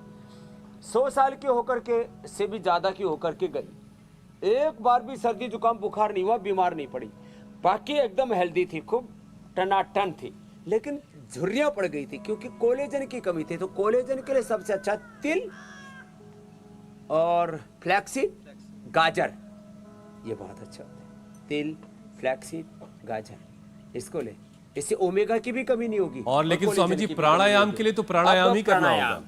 100 साल की होकर के से भी ज्यादा की होकर के गई। एक बार भी सर्दी जुकाम बुखार नहीं हुआ, बीमार नहीं पड़ी, बाकी एकदम हेल्दी थी, खूब टनाटन थी, लेकिन झुर्रियां पड़ गई थी क्योंकि कोलेजन की कमी थी। तो कोलेजन के लिए सबसे अच्छा तिल और फ्लैक्सीड, गाजर, ये बहुत अच्छा होता है। तिल, फ्लैक्सीड, गाजर, इसको ले, इससे ओमेगा की भी कमी नहीं होगी। और लेकिन स्वामी जी प्राणायाम के लिए तो प्राणायाम ही करना होगा।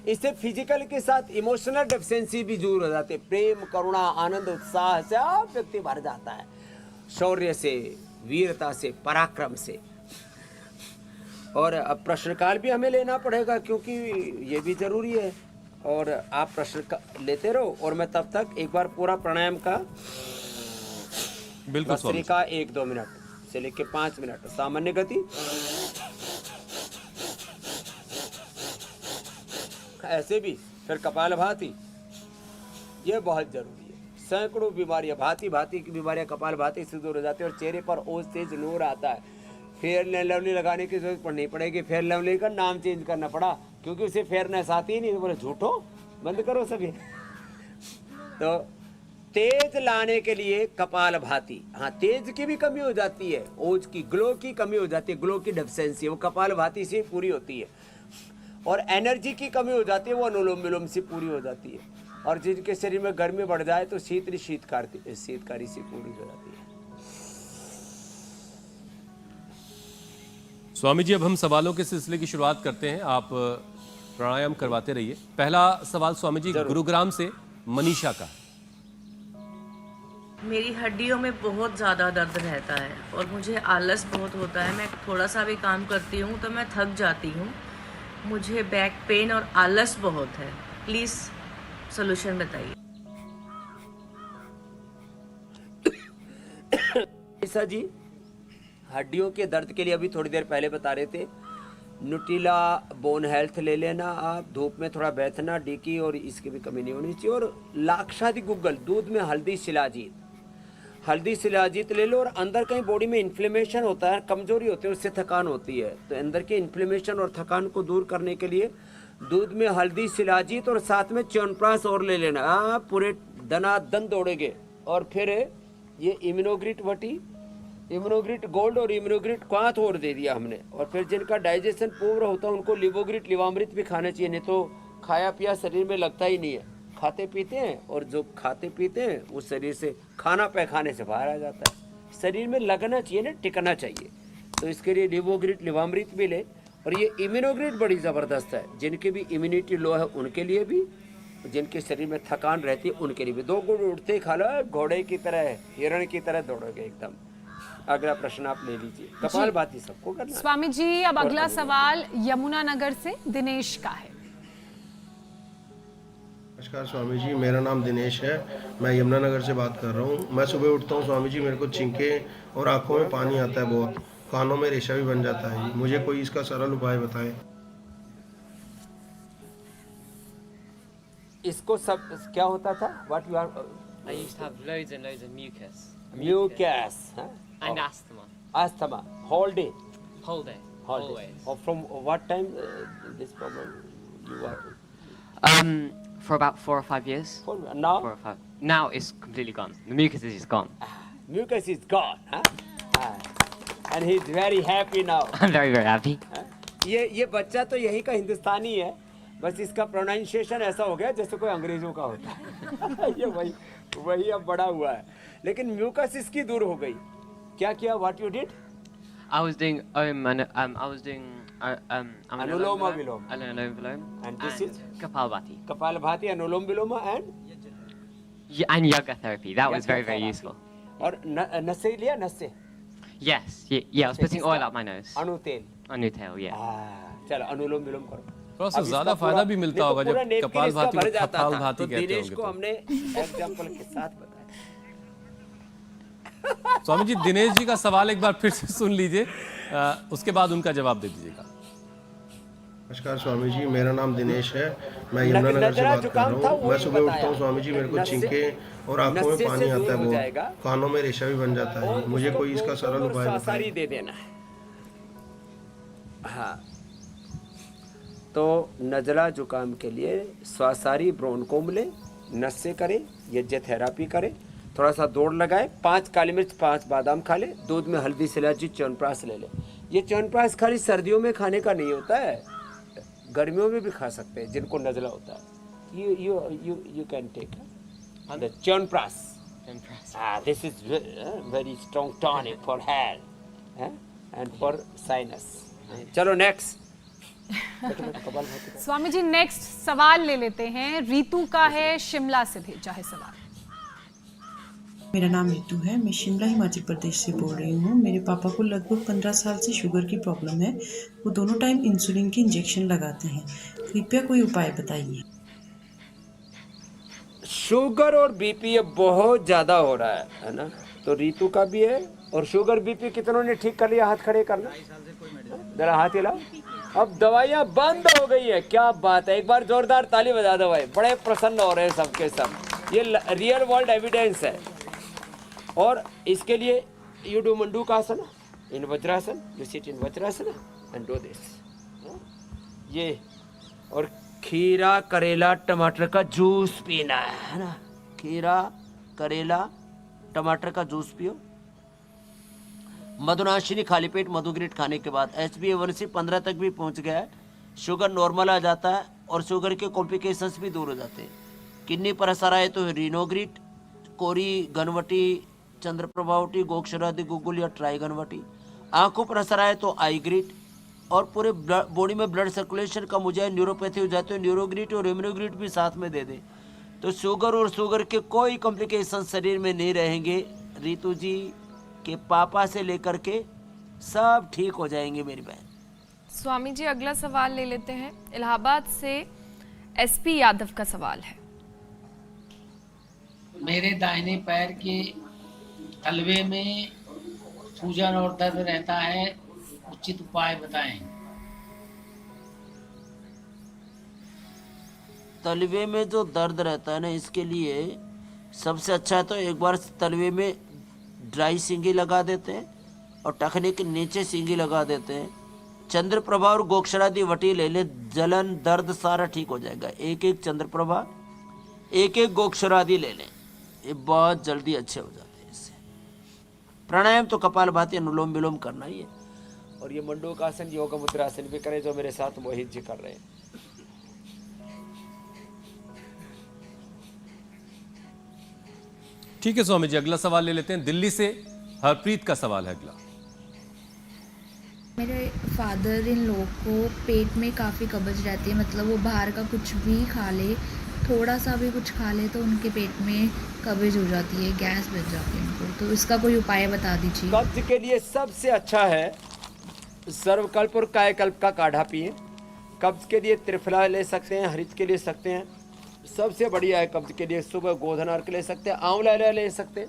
इससे फिजिकल के साथ इमोशनल डेफिशिएंसी भी दूर हो जाते। प्रेम, करुणा, आनंद, उत्साह से आप व्यक्ति भर जाता है, शौर्य से, वीरता से, पराक्रम से। और अब प्रश्नकाल भी हमें लेना पड़ेगा क्योंकि ये भी जरूरी है। और आप प्रश्न लेते रहो और मैं तब तक एक बार पूरा प्राणायाम का बिल्कुल भस्त्रिका 1-2 मिनट से लेके 5 मिनट सामान्य गति, ऐसे भी, फिर कपालभाति, ये बहुत जरूरी है। सैकड़ों बीमारियां, भांति भांति की बीमारियां कपाल भाती से दूर हो जाती है और चेहरे पर ओज तेज नूर आता है। फेयर एंड लवली लगाने की जरूरत नहीं पड़ेगी। फेयर लवली का नाम चेंज करना पड़ा क्योंकि उसे फेयरनेस आती ही नहीं। तो बोले झूठो, बंद करो सभी। तो तेज लाने के लिए कपाल भाती, हाँ तेज की भी कमी हो जाती है, ओज की, ग्लो की कमी हो जाती है, ग्लो की डेफिशिएंसी वो कपाल भाती से पूरी होती है। और एनर्जी की कमी हो जाती है वो अनुलोम विलोम से पूरी हो जाती है। और जिनके शरीर में गर्मी बढ़ जाए तो शीतकारी से पूरी हो जाती है। स्वामी जी, अब हम सवालों के सिलसिले की शुरुआत करते हैं। आप प्राणायाम करवाते रहिए। पहला सवाल स्वामी जी गुरुग्राम से मनीषा का। मेरी हड्डियों में बहुत ज़्यादा दर्द रहता है और मुझे आलस बहुत होता है। मैं थोड़ा सा भी काम करती हूँ तो मैं थक जाती हूँ। मुझे बैक पेन और आलस बहुत है। प्लीज़ सॉल्यूशन बताइए। ऐसा जी, हड्डियों के दर्द के लिए अभी थोड़ी देर पहले बता रहे थे, न्यूट्रिला बोन हेल्थ ले लेना आप। धूप में थोड़ा बैठना, डीकी और इसकी भी कमी नहीं होनी चाहिए। और लाक्षादि गुग्गल, दूध में हल्दी शिलाजीत ले लो। और अंदर कहीं बॉडी में इन्फ्लेमेशन होता है, कमजोरी होती है, उससे थकान होती है, तो अंदर के इन्फ्लेमेशन और थकान को दूर करने के लिए दूध में हल्दी शिलाजीत और साथ में च्यवनप्राश और ले लेना। आप पूरे दनादन दौड़ेंगे। और फिर ये इम्यूनोग्रिट वटी, इम्यूनोग्रिट गोल्ड और इम्यूनोग्रिट क्वाथ और दे दिया हमने। और फिर जिनका डाइजेशन पूर्ण होता है उनको लिवोग्रिट लिवामृत भी खाना चाहिए, नहीं तो खाया पिया शरीर में लगता ही नहीं है। खाते पीते हैं और जो खाते पीते हैं वो शरीर से खाना पैखाने से बाहर आ जाता है। शरीर में लगना चाहिए ना, टिकना चाहिए। तो इसके लिए लिवोग्रिट लिवामृत भी ले। और ये इम्यूनोग्रिट बड़ी ज़बरदस्त है, जिनकी भी इम्यूनिटी लो है उनके लिए भी, जिनके शरीर में थकान रहती है उनके लिए भी। 2 गुड़ उठते ही खा लो, घोड़े की तरह, हिरण की तरह दौड़ोगे एकदम। अगला प्रश्न आप ले लीजिए। कपाल भाती सबको करना। स्वामी जी, अब अगला सवाल यमुनानगर से दिनेश का है। नमस्कार स्वामी जी, मेरा नाम दिनेश है। मैं यमुनानगर से बात कर रहा हूँ। मैं सुबह उठता हूँ स्वामी जी, मेरे को छिंके और आंखों में पानी आता है बहुत, कानों में रेशा भी बन जाता है। मुझे कोई इसका सरल उपाय बताएं। इसको सब क्या होता था? What you are? I used to have loads and loads of mucus. Mucus, huh? And asthma. Asthma, whole day. Whole day. Always. Or from what time this problem you are? For about 4 or 5 years. Now? 4 or 5. Now it's completely gone. The mucus is just gone. Mucus is gone, huh? And he's very happy now. I'm very, very happy. ये बच्चा तो यही का हिंदुस्तानी है, बस इसका pronunciation ऐसा हो गया जैसे कोई अंग्रेजों का होता है। ये वही अब बड़ा हुआ है। लेकिन म्यूकस इसकी दूर हो गई। क्या किया? What you did? I was doing Anuloma Viloma. Anuloma Viloma. And this is? Kapalbhati. Kapalbhati, Anulom Viloma and? And yoga therapy. That was very, very useful. और नशे लिया? नशे? Yes. Yeah, I was putting oil up my nose. अनुतेल. Anutel, yeah. चलो अनुलोम विलोम करो। थोड़ा सा ज्यादा फायदा भी मिलता होगा जब कपाल भाती को कपाल भाती कहते होंगे। दिनेश को हमने एग्जांपल के साथ बताया। स्वामी जी, दिनेश जी का सवाल एक बार फिर से सुन लीजिए, उसके बाद उनका जवाब दे दीजिएगा। नमस्कार स्वामी जी, मेरा नाम दिनेश है। मैं यमुनानगर से बात कर रहा हूँ। मैं सुबह उठता हूँ स्वामी जी, मेरे को छिंके और आंखों में पानी आता है बहुत, कानों में रेशा भी बन जाता है। मुझे कोई इसका सरल उपाय बताइए। दे देना है। हाँ, तो नज़ला जुकाम के लिए स्वासारी ब्रोनकोम ले, नशे करें, यज्ञ थेरापी करें, थोड़ा सा दौड़ लगाए, 5 काली मिर्च 5 बादाम खा ले, दूध में हल्दी शिलाजीत च्यवनप्राश ले ले। ये च्यवनप्राश खाली सर्दियों में खाने का नहीं होता है, गर्मियों में भी खा सकते हैं जिनको नज़ला होता है। You can take the chyawanprash. This is very strong tonic for hair and for sinus. चलो नेक्स्ट। स्वामी जी, नेक्स्ट सवाल ले लेते हैं। रीतू का है, शिमला से भेजा है सवाल। मेरा नाम रीतू है। मैं शिमला हिमाचल प्रदेश से बोल रही हूँ। मेरे पापा को लगभग 15 साल से शुगर की प्रॉब्लम है। वो दोनों टाइम इंसुलिन की इंजेक्शन लगाते हैं। कृपया कोई उपाय बताइए। शुगर और बीपी बहुत ज़्यादा हो रहा है ना, तो रीतू का भी है। और शुगर बीपी कितनों ने ठीक कर लिया? हाथ खड़े करना, जरा हाथ हिलाओ। अब दवाइयाँ बंद हो गई है। क्या बात है, एक बार जोरदार ताली बजा दो भाई, बड़े प्रसन्न हो रहे हैं सबके सब। ये रियल वर्ल्ड एविडेंस है। और इसके लिए you do Mandukasana in vajrasana, you sit in vajrasana and do this. ये और खीरा करेला टमाटर का जूस पीना है ना, खीरा करेला टमाटर का जूस पियो। मधुनाशिनी खाली पेट मधुग्रिट खाने के बाद HbA1c 15 तक भी पहुंच गया है, शुगर नॉर्मल आ जाता है और शुगर के कॉम्प्लिकेशंस भी दूर हो जाते हैं। किडनी पर असर आए तो रीनोग्रिट, कोरी गनवटी, चंद्रप्रभावटी, गोक्षरादि गुगुल या ट्राई गनवटी। आंखों पर असर आए तो आईग्रिट, और पूरे बॉडी में ब्लड सर्कुलेशन कम हो जाए, न्यूरोपैथी हो जाए तो न्यूरोग्रिट और इम्यूनोग्रिट भी साथ में दे दें, तो शुगर और शुगर के कोई कॉम्प्लिकेशन शरीर में नहीं रहेंगे। रितु जी के पापा से लेकर के सब ठीक हो जाएंगे मेरी बहन। स्वामी जी अगला सवाल ले लेते हैं। इलाहाबाद से SP यादव का सवाल है। मेरे दाहिने पैर के तलवे में सूजन और दर्द रहता है, उचित उपाय बताएं। तलवे में जो दर्द रहता है ना, इसके लिए सबसे अच्छा है तो एक बार तलवे में ड्राई सिंगी लगा देते हैं और टखने के नीचे सिंगी लगा देते हैं। चंद्रप्रभा और गोक्षरादि वटी ले ले, जलन दर्द सारा ठीक हो जाएगा। एक एक चंद्रप्रभा, एक एक गोक्षरादि ले लें, ये बहुत जल्दी अच्छे हो जाते हैं इससे। प्राणायाम तो कपालभाति अनुलोम विलोम करना ही है, और ये मंडूकासन योग मुद्रासन भी करें जो मेरे साथ मोहित जी कर रहे हैं। ठीक है स्वामी जी, अगला सवाल ले लेते हैं। दिल्ली से हरप्रीत का सवाल है अगला। मेरे फादर इन लोग को पेट में काफ़ी कब्ज रहती है, मतलब वो बाहर का कुछ भी खा ले, थोड़ा सा भी कुछ खा ले तो उनके पेट में कब्ज हो जाती है, गैस बच जाती है उनको, तो इसका कोई उपाय बता दीजिए। कब्ज के लिए सबसे अच्छा है सर्वकल्प और कायकल्प का काढ़ा पिए। कब्ज के लिए त्रिफला ले सकते हैं, हरित के ले सकते हैं, सबसे बढ़िया है कब्ज के लिए। सुबह गोधन अर्क ले सकते हैं, आंवला ले सकते हैं,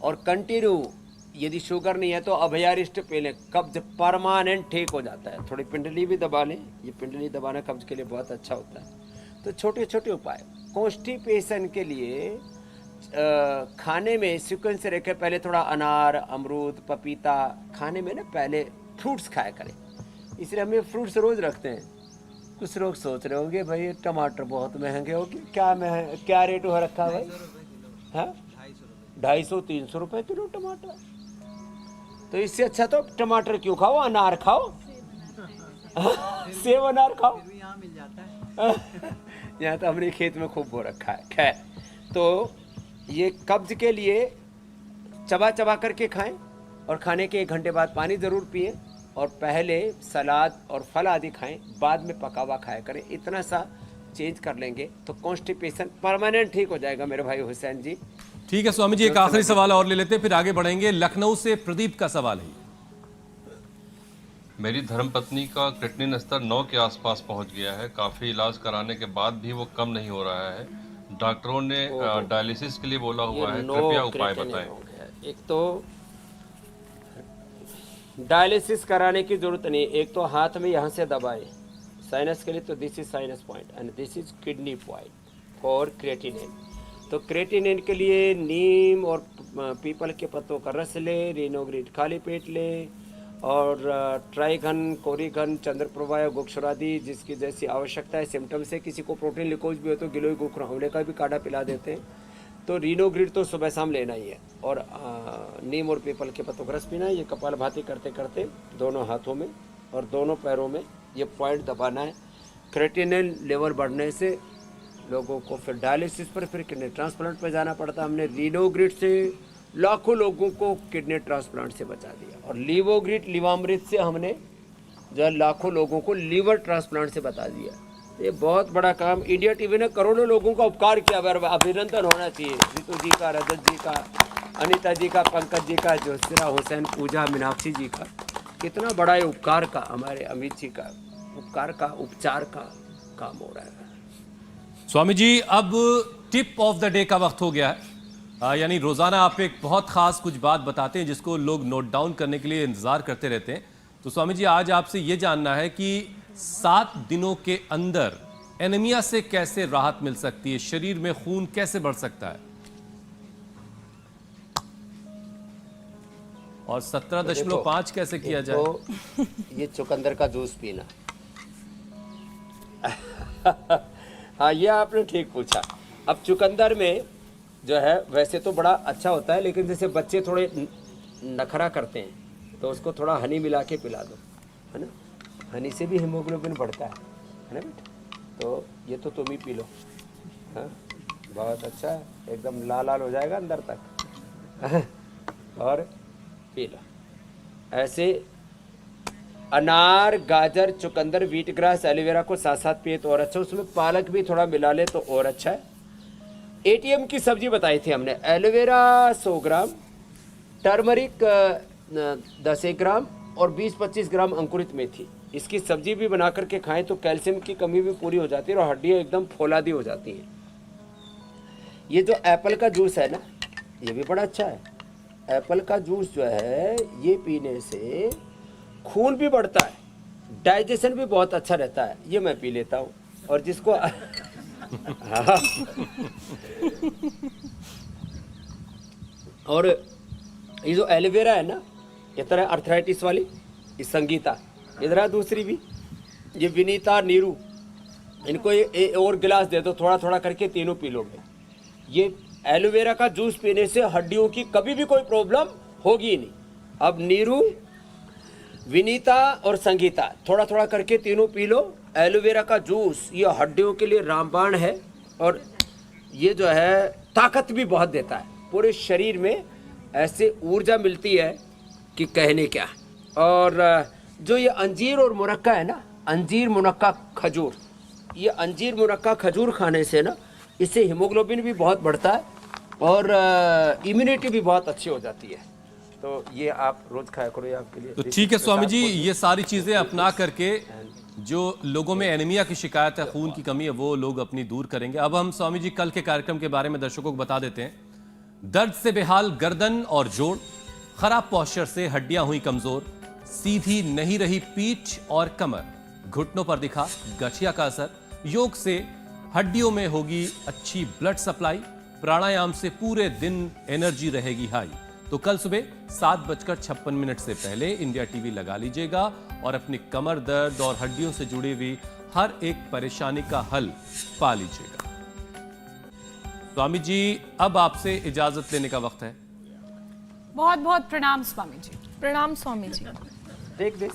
और कंटिन्यू यदि शुगर नहीं है तो अभयारिष्ट पी लें, कब्ज परमानेंट ठीक हो जाता है। थोड़ी पिंडली भी दबा लें, ये पिंडली दबाना कब्ज के लिए बहुत अच्छा होता है। तो छोटे छोटे उपाय। कॉन्स्टिपेशन के लिए खाने में सीक्वेंस से रखे, पहले थोड़ा अनार, अमरूद, पपीता खाने में ना पहले फ्रूट्स खाया करें, इसलिए हम ये फ्रूट्स रोज रखते हैं। कुछ लोग सोच रहे होंगे भाई टमाटर बहुत महंगे होंगे, क्या रेट हो रखा है भाई? हाँ, 250-300 रुपये किलो टमाटर। तो इससे अच्छा तो टमाटर क्यों खाओ, अनार खाओ, सेब अनार खाओ। यहाँ तो हमारे खेत में खूब हो रखा है। खैर, तो ये कब्ज के लिए चबा चबा करके खाएं, और खाने के 1 घंटे बाद पानी ज़रूर पिएं, और पहले सलाद और फल आदि खाएं, बाद में पका हुआ खाया करें। इतना सा चेंज कर लेंगे तो कॉन्स्टिपेशन परमानेंट ठीक हो जाएगा मेरे भाई हुसैन जी। ठीक है स्वामी जी, एक आखिरी सवाल और ले लेते हैं, फिर आगे बढ़ेंगे। लखनऊ से प्रदीप का सवाल है। मेरी धर्मपत्नी का क्रिएटिनिन स्तर 9 के आसपास पहुंच गया है, काफ़ी इलाज कराने के बाद भी वो कम नहीं हो रहा है। डॉक्टरों ने डायलिसिस के लिए बोला हुआ है, कृपया उपाय बताएं। एक तो डायलिसिस कराने की जरूरत नहीं, एक तो हाथ में यहाँ से दबाएं साइनस के लिए, तो this is sinus point and this is kidney point for creatinine. तो क्रिएटिनिन के लिए नीम और पीपल के पत्तों का रस ले, रीनोग्रिट खाली पेट ले, और ट्राइघन, कोरिघन, चंद्रप्रभा, गोक्षरादि जिसकी जैसी आवश्यकता है सिम्टम से। किसी को प्रोटीन लिकोज भी हो तो गिलोय गोखरा आंवले का भी काढ़ा पिला देते हैं। तो रीनोग्रिड तो सुबह शाम लेना ही है, और नीम और पीपल के पत्तों का रस पीना है। ये कपालभाति करते करते दोनों हाथों में और दोनों पैरों में ये पॉइंट दबाना है। क्रिएटिनिन लेवल बढ़ने से लोगों को फिर डायलिसिस पर, फिर किडनी ट्रांसप्लांट पर जाना पड़ता। हमने रीनोग्रिड से लाखों लोगों को किडनी ट्रांसप्लांट से बचा दिया, और लीवोग्रिड लिवामृत से हमने जो है लाखों लोगों को लीवर ट्रांसप्लांट से बता दिया। ये बहुत बड़ा काम इंडिया टीवी ने करोड़ों लोगों का उपकार किया, अभिनंदन होना चाहिए। रितु जी का, रजत जी का, अनीता जी का, पंकज जी का, जोशिरा हुसैन, पूजा, मीनाक्षी जी का, कितना बड़ा ये उपकार का, हमारे अमित जी का उपकार का, उपचार का काम हो रहा है। स्वामी जी, अब टिप ऑफ द डे का वक्त हो गया है, यानी रोजाना आप एक बहुत खास कुछ बात बताते हैं जिसको लोग नोट डाउन करने के लिए इंतजार करते रहते हैं। तो स्वामी जी, आज आपसे ये जानना है कि 7 दिनों के अंदर एनीमिया से कैसे राहत मिल सकती है, शरीर में खून कैसे बढ़ सकता है, और 17.5 कैसे किया जाए? तो ये चुकंदर का जूस पीना। हाँ, ये आपने ठीक पूछा। अब चुकंदर में जो है वैसे तो बड़ा अच्छा होता है, लेकिन जैसे बच्चे थोड़े नखरा करते हैं तो उसको थोड़ा हनी मिला के पिला दो, है ना। हनी से भी हीमोग्लोबिन बढ़ता है ना बेटा। तो ये तो तुम ही पी लो, हाँ बहुत अच्छा है, एकदम लाल लाल हो जाएगा अंदर तक। और पी लो ऐसे। अनार, गाजर, चुकंदर, व्हीट ग्रास, एलोवेरा को साथ साथ पिए तो और अच्छा। उसमें पालक भी थोड़ा मिला ले तो और अच्छा है। एटीएम की सब्जी बताई थी हमने। एलोवेरा 100 ग्राम, टर्मरिक 10 ग्राम और 20-25 ग्राम अंकुरित मेथी। इसकी सब्जी भी बना करके खाएं तो कैल्शियम की कमी भी पूरी हो जाती है और हड्डियाँ एकदम फौलादी हो जाती हैं। ये जो एप्पल का जूस है ना, ये भी बड़ा अच्छा है। एप्पल का जूस जो है ये पीने से खून भी बढ़ता है, डाइजेशन भी बहुत अच्छा रहता है। ये मैं पी लेता हूँ। और जिसको और ये जो एलोवेरा है ना, ये तरह अर्थराइटिस वाली, ये संगीता, इधर दूसरी भी, ये विनीता, नीरू, इनको ये और गिलास दे दो, थोड़ा थोड़ा करके तीनों पी लोगे। ये एलोवेरा का जूस पीने से हड्डियों की कभी भी कोई प्रॉब्लम होगी ही नहीं। अब नीरू, विनीता और संगीता थोड़ा थोड़ा करके तीनों पी लो। एलोवेरा का जूस ये हड्डियों के लिए रामबाण है और ये जो है ताकत भी बहुत देता है। पूरे शरीर में ऐसे ऊर्जा मिलती है कि कहने क्या। और जो ये अंजीर और मुनक्का है ना, अंजीर, मुनक्का, खजूर, ये अंजीर, मुनक्का, खजूर खाने से ना इससे हीमोग्लोबिन भी बहुत बढ़ता है और इम्यूनिटी भी बहुत अच्छी हो जाती है। तो ये आप रोज खाया करो, ये आपके लिए। तो ठीक है स्वामी जी, ये सारी चीजें अपना करके जो लोगों में एनीमिया की शिकायत है, खून की कमी है, वो लोग अपनी दूर करेंगे। अब हम स्वामी जी कल के कार्यक्रम के बारे में दर्शकों को बता देते हैं। दर्द से बेहाल गर्दन और जोड़, खराब पोस्चर से हड्डियां हुई कमजोर, सीधी नहीं रही पीठ और कमर, घुटनों पर दिखा गठिया का असर, योग से हड्डियों में होगी अच्छी ब्लड सप्लाई, प्राणायाम से पूरे दिन एनर्जी रहेगी हाई। तो कल सुबह 7:56 से पहले इंडिया टीवी लगा लीजिएगा और अपनी कमर दर्द और हड्डियों से जुड़ी हुई हर एक परेशानी का हल पा लीजिएगा। स्वामी जी, अब आपसे इजाजत लेने का वक्त है। बहुत बहुत प्रणाम स्वामी जी। प्रणाम स्वामी जी। Take this.